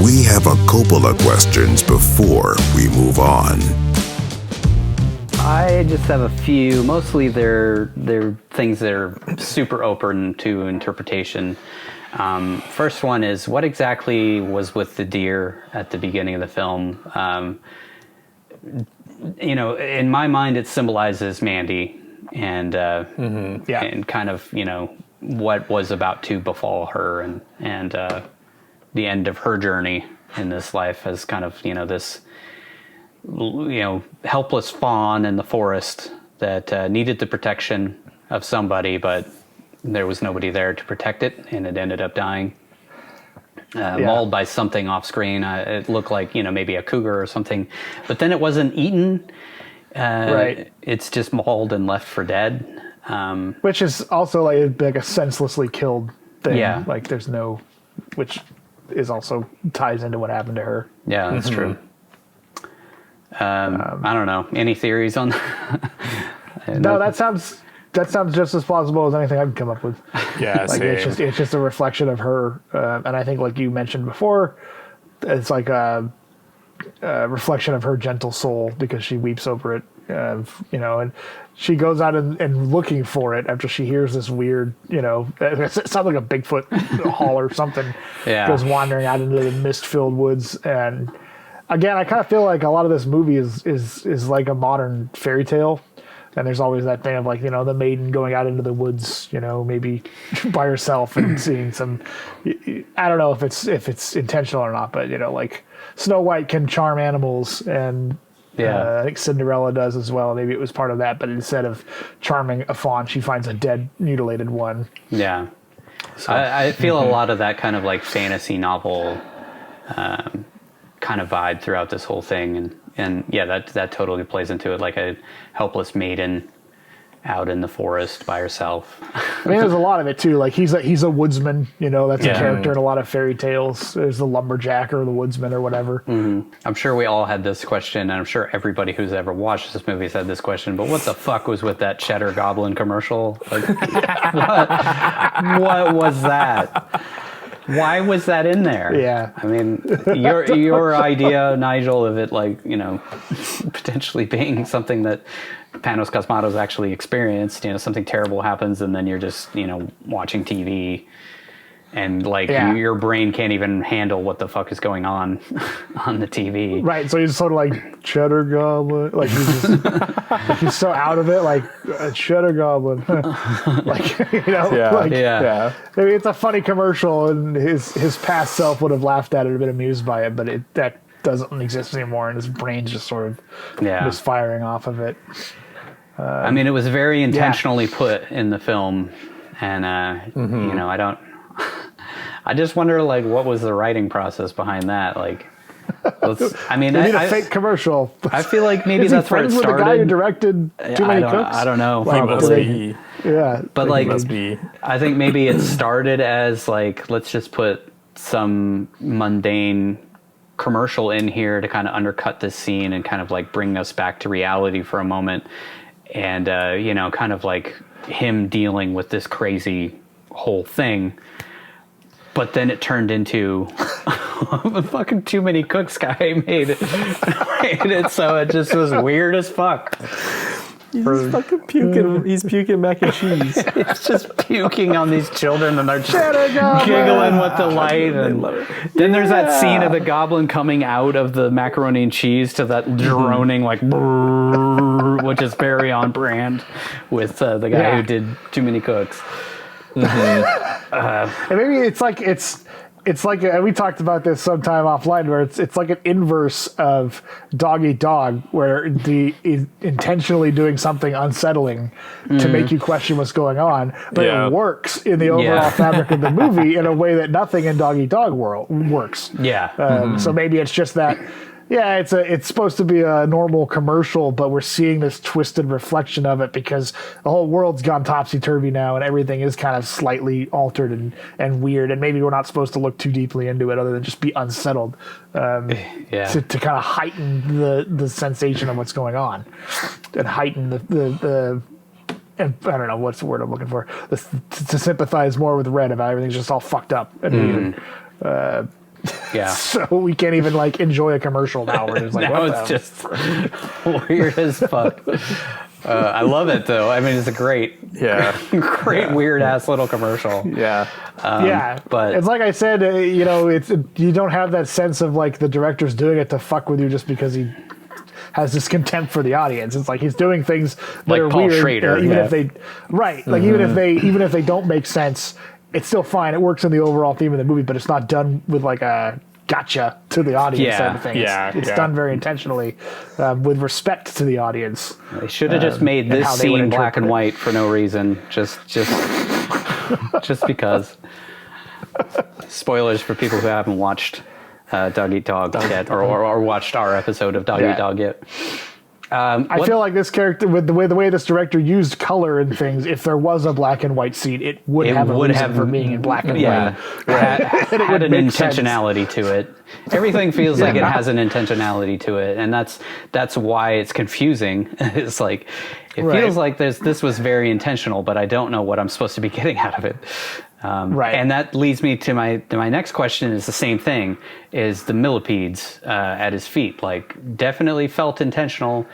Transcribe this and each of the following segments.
We have a Coppola questions before we move on. I just have a few. Mostly they're things that are super open to interpretation. First one is, what exactly was with the deer at the beginning of the film? In my mind, it symbolizes Mandy and and kind of what was about to befall her and the end of her journey in this life as kind of this helpless fawn in the forest that needed the protection of somebody, but there was nobody there to protect it, and it ended up dying. Mauled by something off screen. It looked like, maybe a cougar or something, but then it wasn't eaten. Right. It's just mauled and left for dead. Which is also like a senselessly killed thing. Yeah. Like there's no, which is also ties into what happened to her. Yeah, that's true. I don't know. Any theories on that? No, that sounds just as plausible as anything I can come up with. Yeah, like same. it's just a reflection of her, and I think, like you mentioned before, it's like a reflection of her gentle soul because she weeps over it, and she goes out and looking for it after she hears this weird, it sounds like a Bigfoot haul or something. Yeah, goes wandering out into the mist-filled woods, and again, I kind of feel like a lot of this movie is like a modern fairy tale. And there's always that thing of like, the maiden going out into the woods, maybe by herself and seeing some, I don't know if it's intentional or not, but like Snow White can charm animals, and I think Cinderella does as well. Maybe it was part of that, but instead of charming a fawn, she finds a dead, mutilated one. Yeah. So, I feel a lot of that kind of like fantasy novel kind of vibe throughout this whole thing, and yeah, that totally plays into it, like a helpless maiden out in the forest by herself. I mean, there's a lot of it too. Like he's a woodsman, that's a character in a lot of fairy tales. There's the lumberjack or the woodsman or whatever. Mm-hmm. I'm sure we all had this question, and I'm sure everybody who's ever watched this movie has had this question. But what the fuck was with that Cheddar Goblin commercial? Like, what was that? Why was that in there? Yeah. I mean, your idea, Nigel, of it like, potentially being something that Panos Cosmatos actually experienced, something terrible happens and then you're just, watching TV and like your brain can't even handle what the fuck is going on the TV. Right. So he's sort of like Cheddar Goblin. Like he's so out of it, like Cheddar Goblin. Like, maybe it's a funny commercial and his past self would have laughed at it or been amused by it, but that doesn't exist anymore, and his brain's just sort of misfiring off of it. I mean, it was very intentionally put in the film, and I just wonder, like, what was the writing process behind that? Like, I mean, we need a fake commercial. I feel like maybe that's where it started. With the guy who directed Too Many Cooks? I don't know. Well, must be. Yeah, but like, must be. I think maybe it started as like, let's just put some mundane commercial in here to kind of undercut this scene and kind of like bring us back to reality for a moment, and kind of like him dealing with this crazy whole thing. But then it turned into the fucking Too Many Cooks guy made it so it just was weird as fuck. He's fucking puking. He's puking mac and cheese. It's just puking on these children, and they're just giggling with delight. And then there's that scene of the goblin coming out of the macaroni and cheese to that droning like, which is very on brand with the guy who did Too Many Cooks. Mm-hmm. And maybe it's like we talked about this sometime offline, where it's like an inverse of Dog Eat Dog, where intentionally doing something unsettling to make you question what's going on, but it works in the overall fabric of the movie in a way that nothing in Dog Eat Dog world works. Yeah. So maybe it's just that. Yeah, it's supposed to be a normal commercial, but we're seeing this twisted reflection of it because the whole world's gone topsy-turvy now and everything is kind of slightly altered and weird, and maybe we're not supposed to look too deeply into it other than just be unsettled to kind of heighten the sensation of what's going on and heighten the and I don't know what's the word I'm looking for, to sympathize more with Red about everything's just all fucked up and weird. Yeah. So we can't even like enjoy a commercial now. We're just like, now what it's just weird as fuck. I love it though. I mean, it's a great weird ass little commercial. Yeah. But it's like I said, you don't have that sense of like the director's doing it to fuck with you just because he has this contempt for the audience. It's like he's doing things that like are Paul weird, Schrader, even if they even if they don't make sense, it's still fine. It works in the overall theme of the movie, but it's not done with like a gotcha to the audience type of thing. It's done very intentionally with respect to the audience. They should have just made this scene black and white for no reason. Just because. Spoilers for people who haven't watched Dog Eat Dog yet, or watched our episode of Dog Eat Dog yet. I feel like this character, with the way this director used color and things, if there was a black and white scene, it would have a reason for being in black and white. Had an intentionality to it. Everything feels like it has an intentionality to it, and that's why it's confusing. It's like it feels like this was very intentional, but I don't know what I'm supposed to be getting out of it. And that leads me to my next question. Is the same thing: is the millipedes at his feet? Like, definitely felt intentional.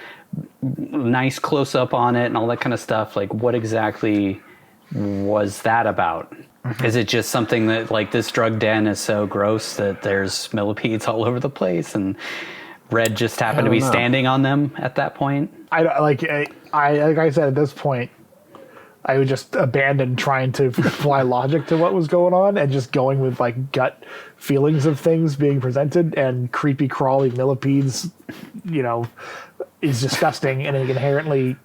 Nice close up on it and all that kind of stuff. Like, what exactly was that about? Is it just something that, like, this drug den is so gross that there's millipedes all over the place, and Red just happened to be standing on them at that point? Like I said, at this point, I would just abandon trying to apply logic to what was going on and just going with like gut feelings of things being presented, and creepy crawly millipedes, is disgusting and inherently,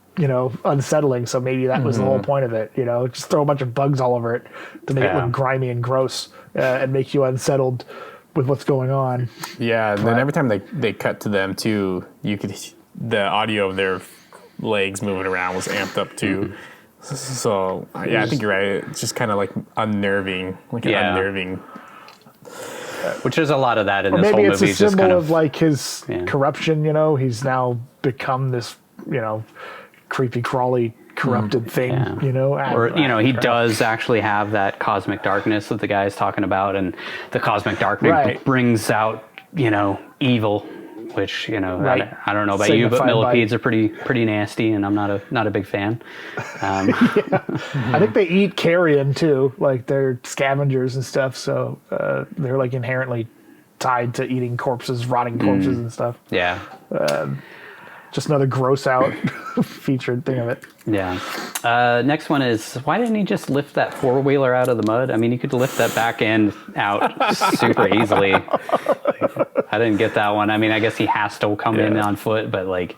unsettling. So maybe that was the whole point of it, just throw a bunch of bugs all over it to make it look grimy and gross and make you unsettled with what's going on. Yeah. And then every time they cut to them too, the audio of their legs moving around was amped up too. So yeah, I think you're right. It's just kind of like unnerving, unnerving. Which is a lot of that in this whole maybe movie. It's a symbol of like his corruption. He's now become this, creepy crawly corrupted thing. Or he does actually have that cosmic darkness that the guy is talking about, and the cosmic darkness brings out evil. Which I don't know about you, but millipedes are pretty nasty, and I'm not a big fan. I think they eat carrion too, like they're scavengers and stuff. So they're like inherently tied to eating corpses, rotting corpses and stuff. Yeah, just another gross out featured thing of it. Yeah. Next one is, why didn't he just lift that 4-wheeler out of the mud? I mean, you could lift that back end out super easily. I didn't get that one. I mean, I guess he has to come in on foot, but like,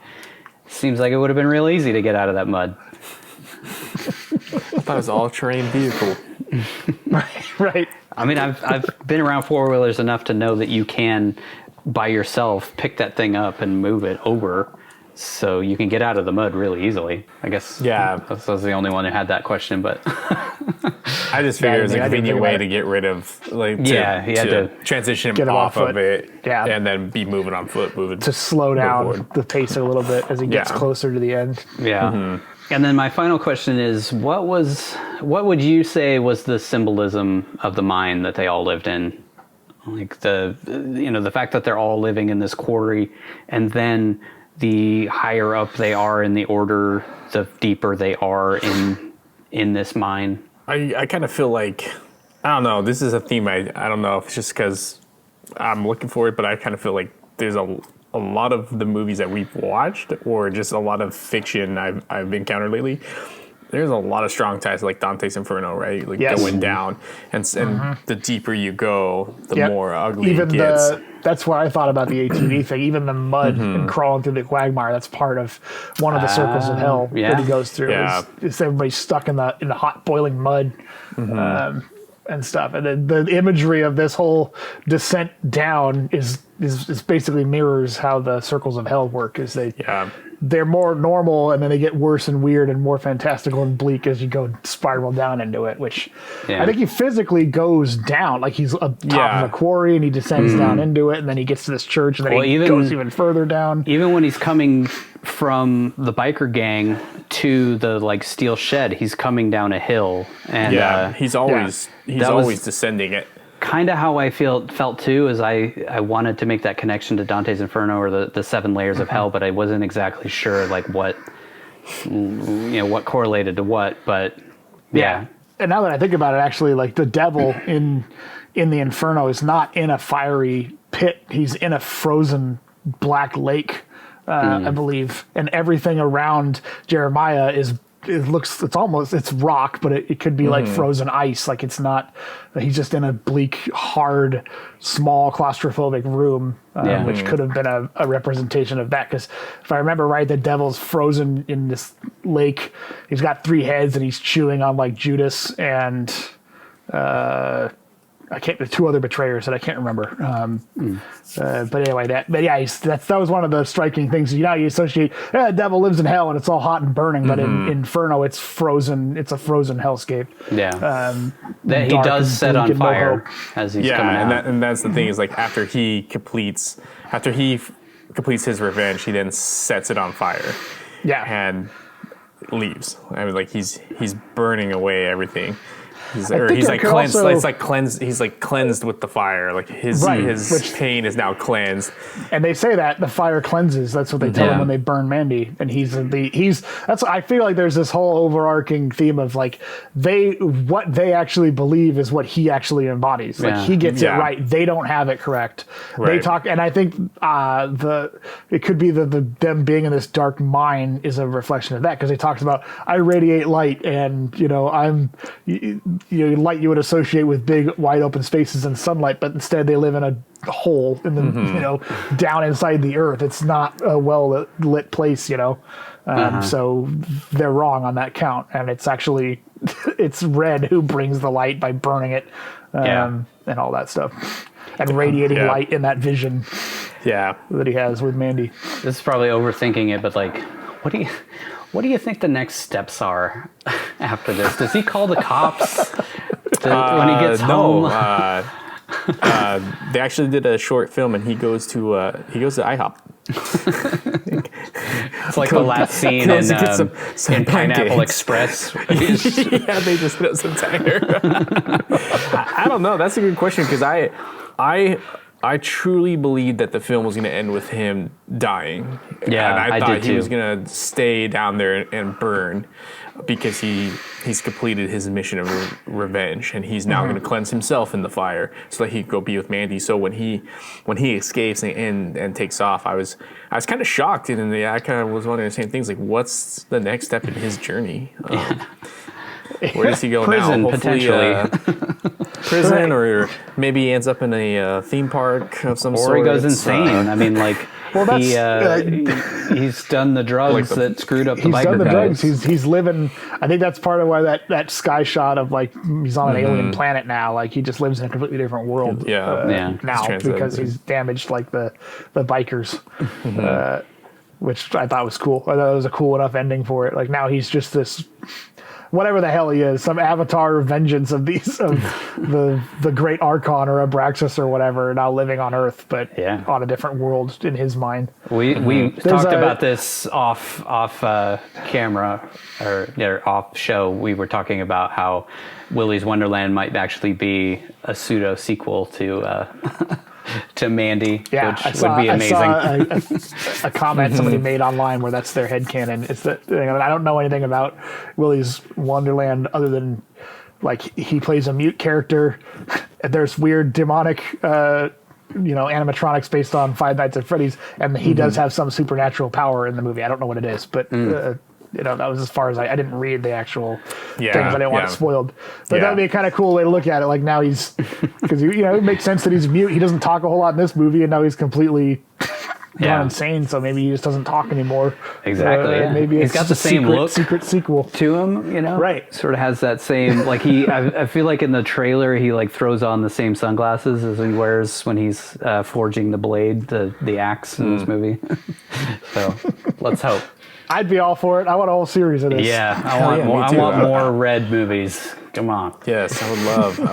seems like it would have been real easy to get out of that mud. I thought it was all-terrain vehicle. Right. I mean, I've been around 4-wheelers enough to know that you can, by yourself, pick that thing up and move it over, so you can get out of the mud really easily. I guess. Yeah. I was the only one who had that question, but I just figured it was a convenient way to get rid of, like, to transition him off of it, and then be moving on foot, to slow down the pace a little bit as he gets closer to the end. Yeah. Mm-hmm. And then my final question is, what would you say was the symbolism of the mine that they all lived in? Like the fact that they're all living in this quarry, and then the higher up they are in the order, the deeper they are in this mine. I kind of feel like, I don't know, this is a theme, I don't know if it's just because I'm looking for it, but I kind of feel like there's a lot of the movies that we've watched, or just a lot of fiction I've encountered lately, there's a lot of strong ties, like Dante's Inferno, right? Like going down, and the deeper you go, the more ugly it gets. That's what I thought about the ATV thing. Even the mud and crawling through the quagmire, that's part of one of the circles of hell that he goes through. It's everybody stuck in the hot boiling mud and stuff. And the imagery of this whole descent down is basically mirrors how the circles of hell work. Is they're more normal, and then they get worse and weird and more fantastical and bleak as you go spiral down into it, which I think he physically goes down. Like he's up top of a quarry and he descends down into it, and then he gets to this church, and then he goes even further down. Even when he's coming from the biker gang to the like steel shed, he's coming down a hill, and he's always descending it. kind of how I felt too. Is I wanted to make that connection to Dante's Inferno or the seven layers of hell, but I wasn't exactly sure like what what correlated to what. But yeah. And now that I think about it, actually, like the devil in the Inferno is not in a fiery pit. He's in a frozen black lake, I believe, and everything around Jeremiah it's rock, but it could be like frozen ice. Like it's not, he's just in a bleak, hard, small, claustrophobic room, which could have been a representation of that. Because if I remember right, the devil's frozen in this lake. He's got 3 heads and he's chewing on like Judas and the 2 other betrayers that I can't remember. But anyway, that was one of the striking things. You associate, the devil lives in hell and it's all hot and burning, but in Inferno, it's frozen. It's a frozen hellscape. Yeah. That he does set on fire as he's coming out. And that's the thing is like after he completes his revenge, he then sets it on fire. Yeah. And leaves. I mean, like he's burning away everything. He's like cleansed with the fire. Like his pain is now cleansed. And they say that the fire cleanses. That's what they tell him when they burn Mandy. And I feel like there's this whole overarching theme of like what they actually believe is what he actually embodies. Like he gets it right. They don't have it correct. Right. They talk, and I think it could be them being in this dark mine is a reflection of that, because they talked about I radiate light, and I'm light you would associate with big wide open spaces and sunlight, but instead they live in a hole in the down inside the earth. It's not a well lit place, so they're wrong on that count, and it's actually it's Red who brings the light by burning it and all that stuff, and radiating light in that vision that he has with Mandy. This is probably overthinking it, but like what do you think the next steps are after this? Does he call the cops when he gets home? They actually did a short film, and he goes to IHOP. It's like the last scene in Pineapple Express. They just put some tire. I don't know. That's a good question, because I truly believed that the film was going to end with him dying. Yeah, and I thought did he too. was going to stay down there and burn, because he's completed his mission of revenge, and he's now going to cleanse himself in the fire so that he could go be with Mandy. So when he escapes and takes off, I was kind of shocked, and I kind of was wondering the same things, like what's the next step in his journey? Where does he go prison, now? Hopefully, potentially. Prison, or maybe he ends up in a theme park of some sort. Or he goes insane. I mean, like, he's done the drugs that screwed up the biker guys. He's done the drugs. He's living. I think that's part of why that sky shot of like he's on an alien planet now. Like he just lives in a completely different world. Now because he's damaged like the bikers, which I thought was cool. I thought it was a cool enough ending for it. Like now he's just this. Whatever the hell he is, some avatar of vengeance of the great Archon or Abraxas or whatever, now living on Earth, but on a different world in his mind. We talked about this off camera or off show. We were talking about how Willy's Wonderland might actually be a pseudo sequel to Mandy, which would be amazing. I saw a comment somebody made online where that's their headcanon. It's that I don't know anything about Willy's Wonderland other than like he plays a mute character. There's weird demonic animatronics based on Five Nights at Freddy's, and he does have some supernatural power in the movie. I don't know what it is, but that was as far as I didn't read the actual things. I didn't want it spoiled. But that would be a kind of cool way to look at it. Like now he's, because it makes sense that he's mute. He doesn't talk a whole lot in this movie, and now he's completely gone insane. So maybe he just doesn't talk anymore. Exactly. Maybe he's got the same secret sequel to him. Right? Sort of has that same like he. I feel like in the trailer he like throws on the same sunglasses as he wears when he's forging the blade, the axe in this movie. So let's hope. I'd be all for it. I want a whole series of this. Yeah, I want more Red movies. Come on. Yes, I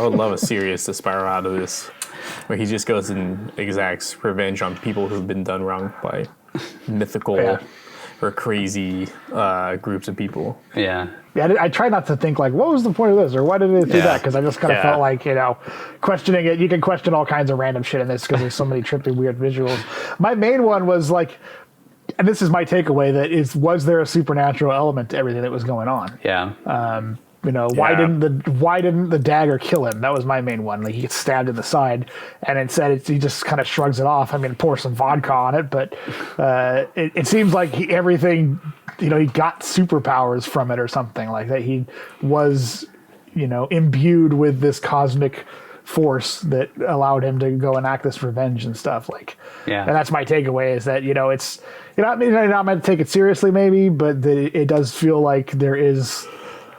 would love a series to spiral out of this, where he just goes and exacts revenge on people who've been done wrong by mythical for crazy groups of people. Yeah. Yeah, I try not to think like, what was the point of this, or why did it do that? Because I just kind of felt like, questioning it. You can question all kinds of random shit in this because there's so many trippy, weird visuals. My main one was like, and this is my takeaway, was there a supernatural element to everything that was going on? Yeah. Why didn't the dagger kill him? That was my main one. Like, he gets stabbed in the side, and instead he just kind of shrugs it off. I mean, pour some vodka on it, but it seems like everything, he got superpowers from it or something like that. He was, imbued with this cosmic force that allowed him to go and act this revenge and stuff. And that's my takeaway, is that it's not meant to take it seriously maybe, but that it does feel like there is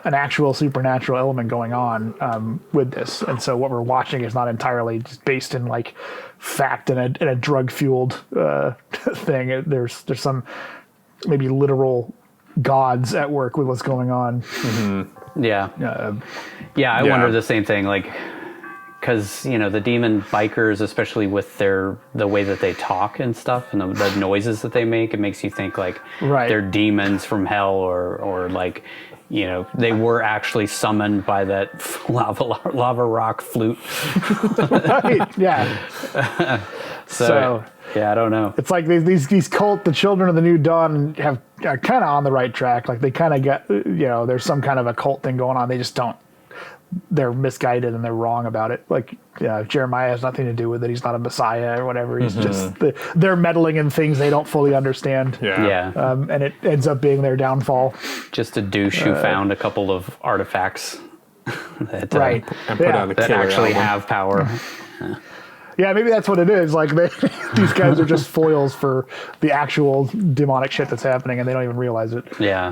an actual supernatural element going on with this, and so what we're watching is not entirely just based in like fact and a drug fueled thing. There's some maybe literal gods at work with what's going on. Mm-hmm. I wonder the same thing, like, because the demon bikers, especially with the way that they talk and stuff, and the noises that they make, it makes you think like they're demons from hell, or like, they were actually summoned by that lava rock flute. Right. Yeah. So I don't know. It's like these cult, the Children of the New Dawn, are kind of on the right track. Like, they kind of get, there's some kind of a cult thing going on. They just don't. They're misguided and they're wrong about it. Like, Jeremiah has nothing to do with it. He's not a messiah or whatever. He's just they're meddling in things they don't fully understand. And it ends up being their downfall. Just a douche who found a couple of artifacts that that actually have power. Yeah, maybe that's what it is. Like, these guys are just foils for the actual demonic shit that's happening, and they don't even realize it. Yeah.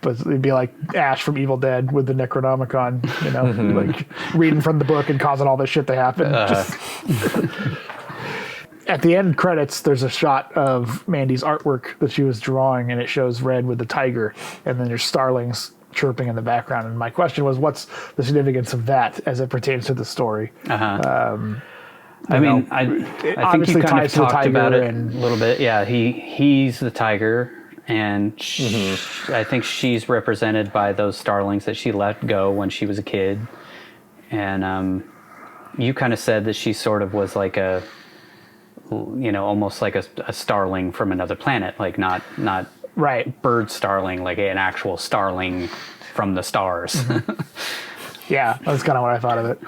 But it'd be like Ash from Evil Dead with the Necronomicon, like reading from the book and causing all this shit to happen. At the end credits, there's a shot of Mandy's artwork that she was drawing, and it shows Red with the tiger, and then there's starlings chirping in the background. And my question was, what's the significance of that as it pertains to the story? I think you kind of talked about it a little bit. Yeah, he's the tiger, and I think she's represented by those starlings that she let go when she was a kid. And you kind of said that she sort of was like almost like a starling from another planet, like not bird starling, like an actual starling from the stars. Yeah, that's kind of what I thought of it.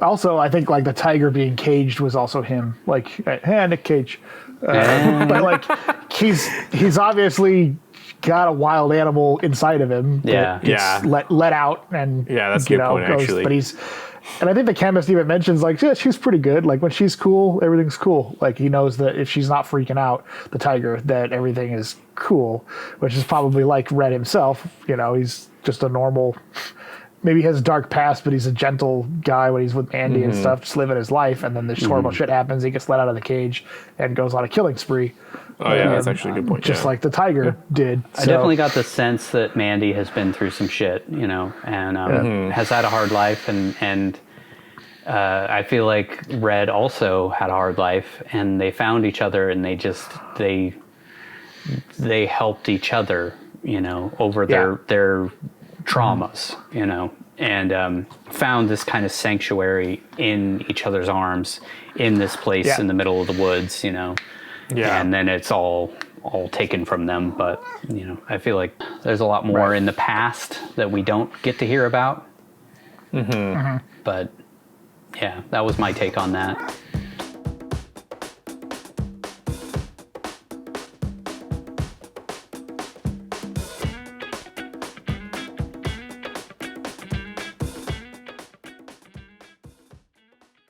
Also, I think like the tiger being caged was also him. Like, hey, Nick Cage. But like, he's obviously got a wild animal inside of him. That let out, and that's a good point, actually. But and I think the chemist even mentions like, yeah, she's pretty good. Like, when she's cool, everything's cool. Like, he knows that if she's not freaking out, the tiger, that everything is cool, which is probably like Red himself. He's just a normal. Maybe he has a dark past, but he's a gentle guy when he's with Mandy and stuff, just living his life. And then this horrible shit happens. He gets let out of the cage and goes on a killing spree. Oh, yeah, that's actually a good point. Just like the tiger did. I definitely got the sense that Mandy has been through some shit, and has had a hard life. And I feel like Red also had a hard life, and they found each other, and they helped each other, over their traumas, and found this kind of sanctuary in each other's arms in this place in the middle of the woods, and then it's all taken from them. But, I feel like there's a lot more in the past that we don't get to hear about. But yeah, that was my take on that.